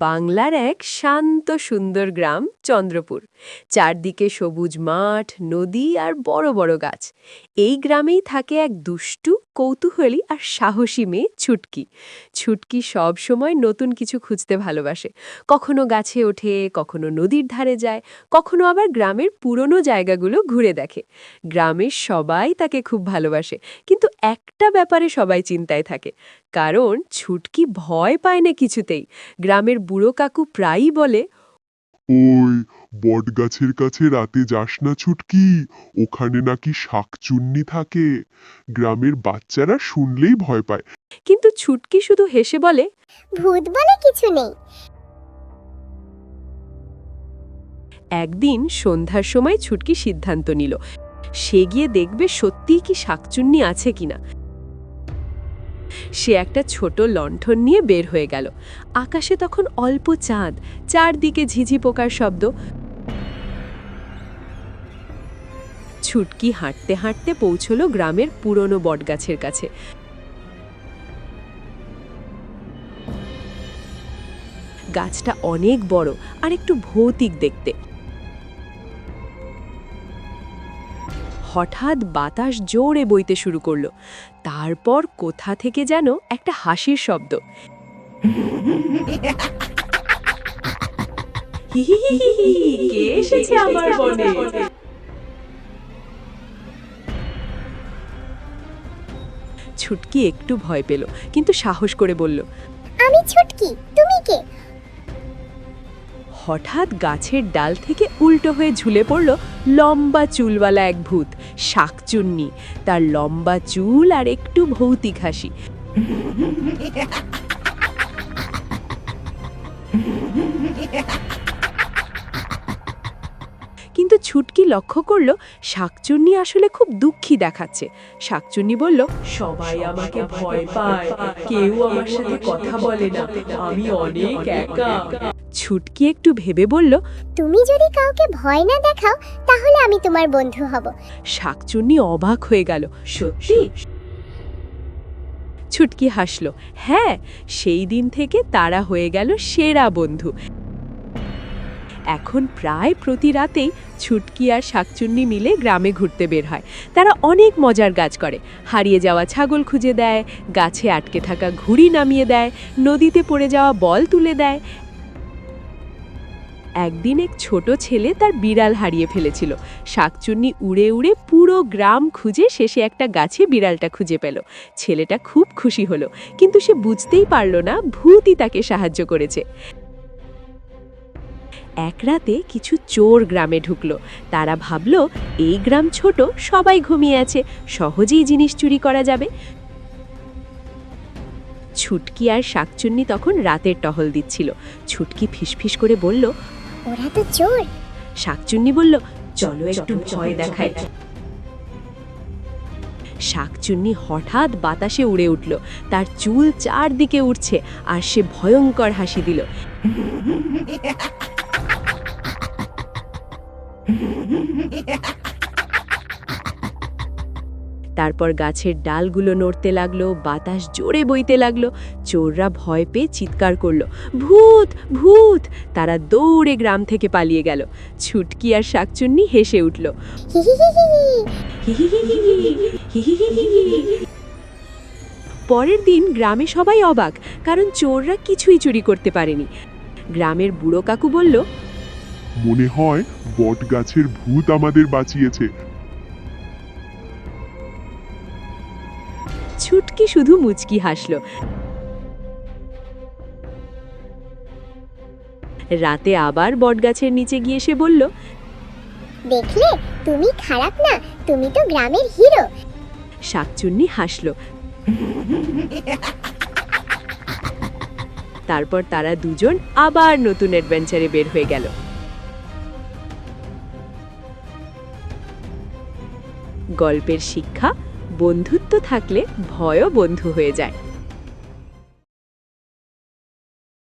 বাংলার এক শান্ত সুন্দর গ্রাম চন্দ্রপুর। চারদিকে সবুজ মাঠ, নদী আর বড় বড় গাছ। এই গ্রামেই থাকে এক দুষ্টু, কৌতূহলী আর সাহসী মেয়ে ছুটকি। ছুটকি সব সময় নতুন কিছু খুঁজতে ভালোবাসে। কখনো গাছে ওঠে, কখনো নদীর ধারে যায়, কখনো আবার গ্রামের পুরনো জায়গাগুলো ঘুরে দেখে। গ্রামের সবাই তাকে খুব ভালোবাসে, কিন্তু একটা ব্যাপারে সবাই চিন্তায় থাকে। কারণ ছুটকি ভয় পায় না কিছুতেই। গ্রামের বুড়ো কাকু প্রায়ই বলে, ওই বটগাছের কাছে রাতে যাস না ছুটকি, ওখানে নাকি শাকচুন্নি থাকে। গ্রামের বাচ্চারা শুনলেই ভয় পায়। কিন্তু ছুটকি শুধু হেসে বলে, ভূত বলে কিছু নেই। একদিন সন্ধ্যার সময় ছুটকি সিদ্ধান্ত নিল সে গিয়ে দেখবে সত্যিই কি শাকচুন্নি আছে কিনা। সে একটা ছোট লণ্ঠন নিয়ে বের হয়ে গেল। আকাশে তখন অল্প চাঁদ, চারদিকে ঝিঝি পোকার শব্দ। ছুটকি হাঁটতে হাঁটতে পৌঁছল গ্রামের পুরনো বটগাছের কাছে। গাছটা অনেক বড় আর একটু ভৌতিক দেখতে। হঠাৎ বাতাস জোরে বইতে শুরু করলো। তারপর কোথা থেকে যেন একটা হাসির শব্দ। হিহিহিহি, কে এসেছে আমার বনে? ছুটকি একটু ভয় পেল, কিন্তু সাহস করে বলল, আমি ছুটকি, তুমি কে? হঠাৎ গাছের ডাল থেকে উল্টো হয়ে ঝুলে পড়ল লম্বা চুলওয়ালা এক ভূত, শাকচুন্নি। তার লম্বা চুল আর একটু ভৌতিক হাসি। কিন্তু ছুটকি লক্ষ্য করল শাকচুন্নি আসলে খুব দুঃখী দেখাচ্ছে। শাকচুন্নি বলল, সবাই আমাকে ভয় পায়, কেউ আমার সাথে কথা বলে না, আমি অনেক একা। ছুটকি একটু ভেবে বলল, তুমি যদি কাউকে ভয় না দেখাও তাহলে আমি তোমার বন্ধু হব। শাকচুন্নি অবাক হয়ে গেল। সত্যি? ছুটকি হাসল। হ্যাঁ, সেই দিন থেকে তারা হয়ে গেল সেরা বন্ধু। এখন প্রায় প্রতি রাতেই ছুটকি আর শাকচুন্নি মিলে গ্রামে ঘুরতে বের হয়। তারা অনেক মজার কাজ করে। হারিয়ে যাওয়া ছাগল খুঁজে দেয়, গাছে আটকে থাকা ঘুড়ি নামিয়ে দেয়, নদীতে পড়ে যাওয়া বল তুলে দেয়। একদিন এক ছোট ছেলে তার বিড়াল হারিয়ে ফেলেছিল। শাকচুন্নি উড়ে উড়ে পুরো গ্রাম খুঁজে শেষে একটা গাছে বিড়ালটা খুঁজে পেল। ছেলেটা খুব খুশি হলো, কিন্তু সে বুঝতেই পারল না ভূতই তাকে সাহায্য করেছে। এক রাতে কিছু চোর গ্রামে ঢুকলো। তারা ভাবল এই গ্রাম ছোট, সবাই ঘুমিয়ে আছে, সহজেই জিনিস চুরি করা যাবে। ছুটকি আর শাকচুন্নি তখন রাতের টহল দিচ্ছিল। ছুটকি ফিসফিস করে বলল, ওরা তো চোর। শাকচুন্নি বলল, চলো একটু ভয় দেখাই। শাকচুন্নি হঠাৎ বাতাসে উড়ে উঠল। তার চুল চারদিকে উড়ছে আর সে ভয়ঙ্কর হাসি দিল। তারপর গাছের ডালগুলো নড়তে লাগলো, বাতাস জোরে বইতে লাগলো। চোররা ভয় পেয়ে চিৎকার করলো, ভূত ভূত! তারা দৌড়ে গ্রাম থেকে পালিয়ে গেল। ছুটকি আর শাকচুন্নি হেসে উঠল। পরের দিন গ্রামে সবাই অবাক, কারণ চোররা কিছুই চুরি করতে পারেনি। গ্রামের বুড়ো কাকু বলল, মনে হয় বটগাছের ভূত আমাদের বাঁচিয়েছে। ছুটকি শুধু মুচকি হাসল। রাতে আবার বটগাছের নিচে গিয়ে সে বলল, দেখলে, তুমি খারাপ না, তুমি তো গ্রামের হিরো। শাকচুন্নি হাসল। তারপর তারা দুজন আবার নতুন অ্যাডভেঞ্চারে বের হয়ে গেল। গল্পের শিক্ষা, বন্ধুত্ব থাকলে ভয়ও বন্ধু হয়ে যায়।